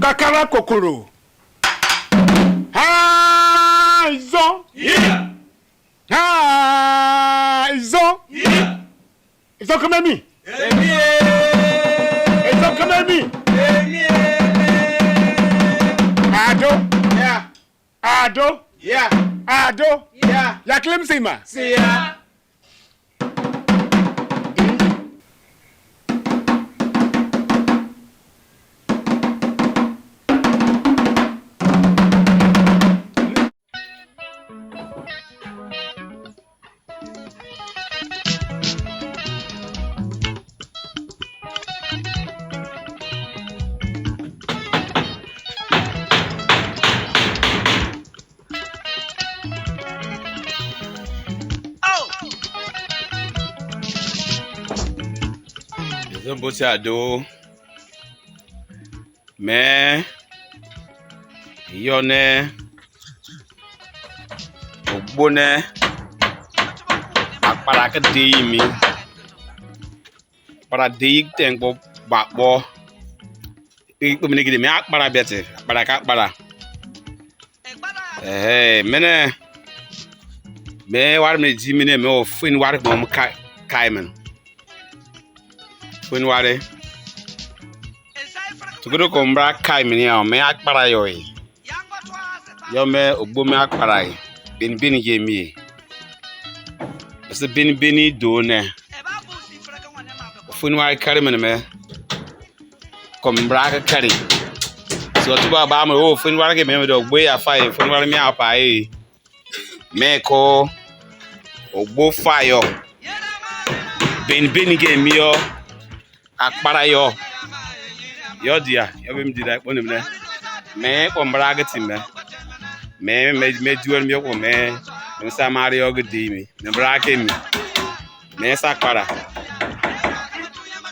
Kakara kokoro. Ah, IZON. Yeah. Ah, IZON. Yeah. IZON come at me. IZON come at me. Ado. Yeah. Ado. Yeah. Ado. Yeah. Ya claim sima. See ya. Somebody ado, me, yone, obone, para que dei mi, para dei tempo bakbo, ipo me que me para bete, para cá para, mene, me war me jimine me o fin war bom kai man. When ware to go combra kai minia me akpara yo me ogbo me akpara bin ge mi so bin do ne fun ware carry me combra carry so to ba me o fun ware ge me do ogbo ya fa fun ware me apa me ko ogbo fa yo bin ge mi yo akpara yo dia yo bim dida ko nimne me ko mbraga timbe me duel mi ko me sa mario gidi mi me brake mi me sa akpara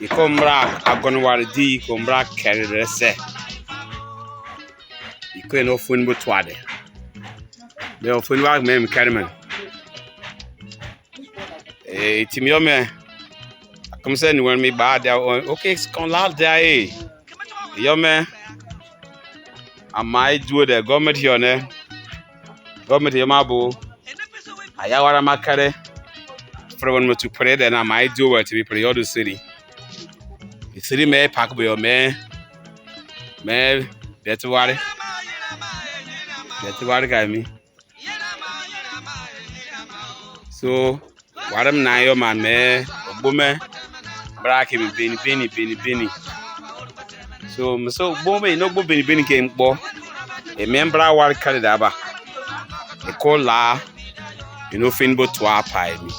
ko mbra agon war di ko mbra kerere se ko no fun bo twade me o fun wa me kerman timio me comme ça nous on me bad okay qu'on l'a day yo me amai do the government here ne government here mabo aya wara makare for one mo to pray then amai do what to be pray the city me pack be me that's what guy me so waram na yo man me obume brake me beni so bombe no go beni ke mpo e membra war kale da ba e ko la fin bo to apa mi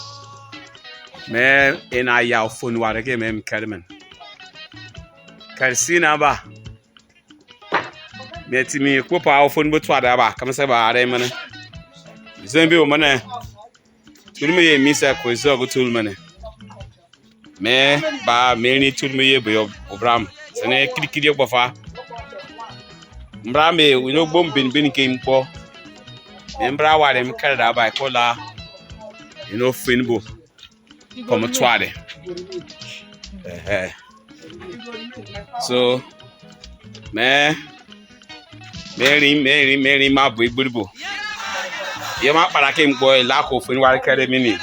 me ina ya phone war ke me kalman kalsina ba me ti mi ko pa phone bo to da ba kam se ba are mane zembe o mane tulu me ye mi sa ko zo go tulu mane me ba me ni tulu me ye bo obram sene kiri bofa mbra me we no bom ben ke mpo mbra ware me kare da ba ko la finbo como twade so me Mary ma bu igburbo ye ma para ke mpo la ko fin ware kare mini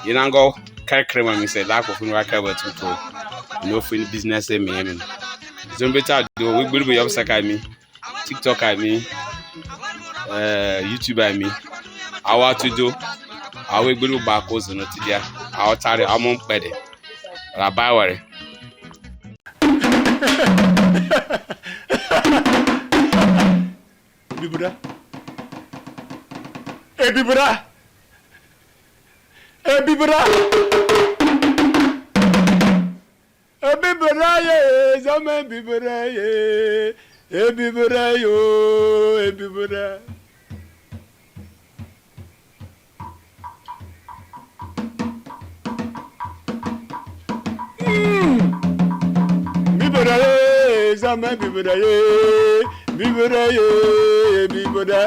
yinango kare krema mi se la ko fin ware kare to fin business me yemin zombeta do we igburbo yom saka mi TikTok mi YouTube mi awa to do awe igburbo ba ko zo no tidia awa tare amon pede la ba ware Bibura. Bibura. Bibura. Bibura ye, zaman bibura ye. Bibura yo, bibura. Bibura ye, zaman bibura ye. Bibura ye, bibura.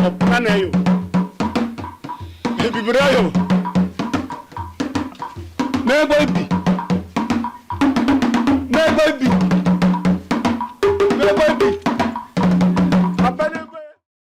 Opana yo. Ebibra yo. Me boy bi.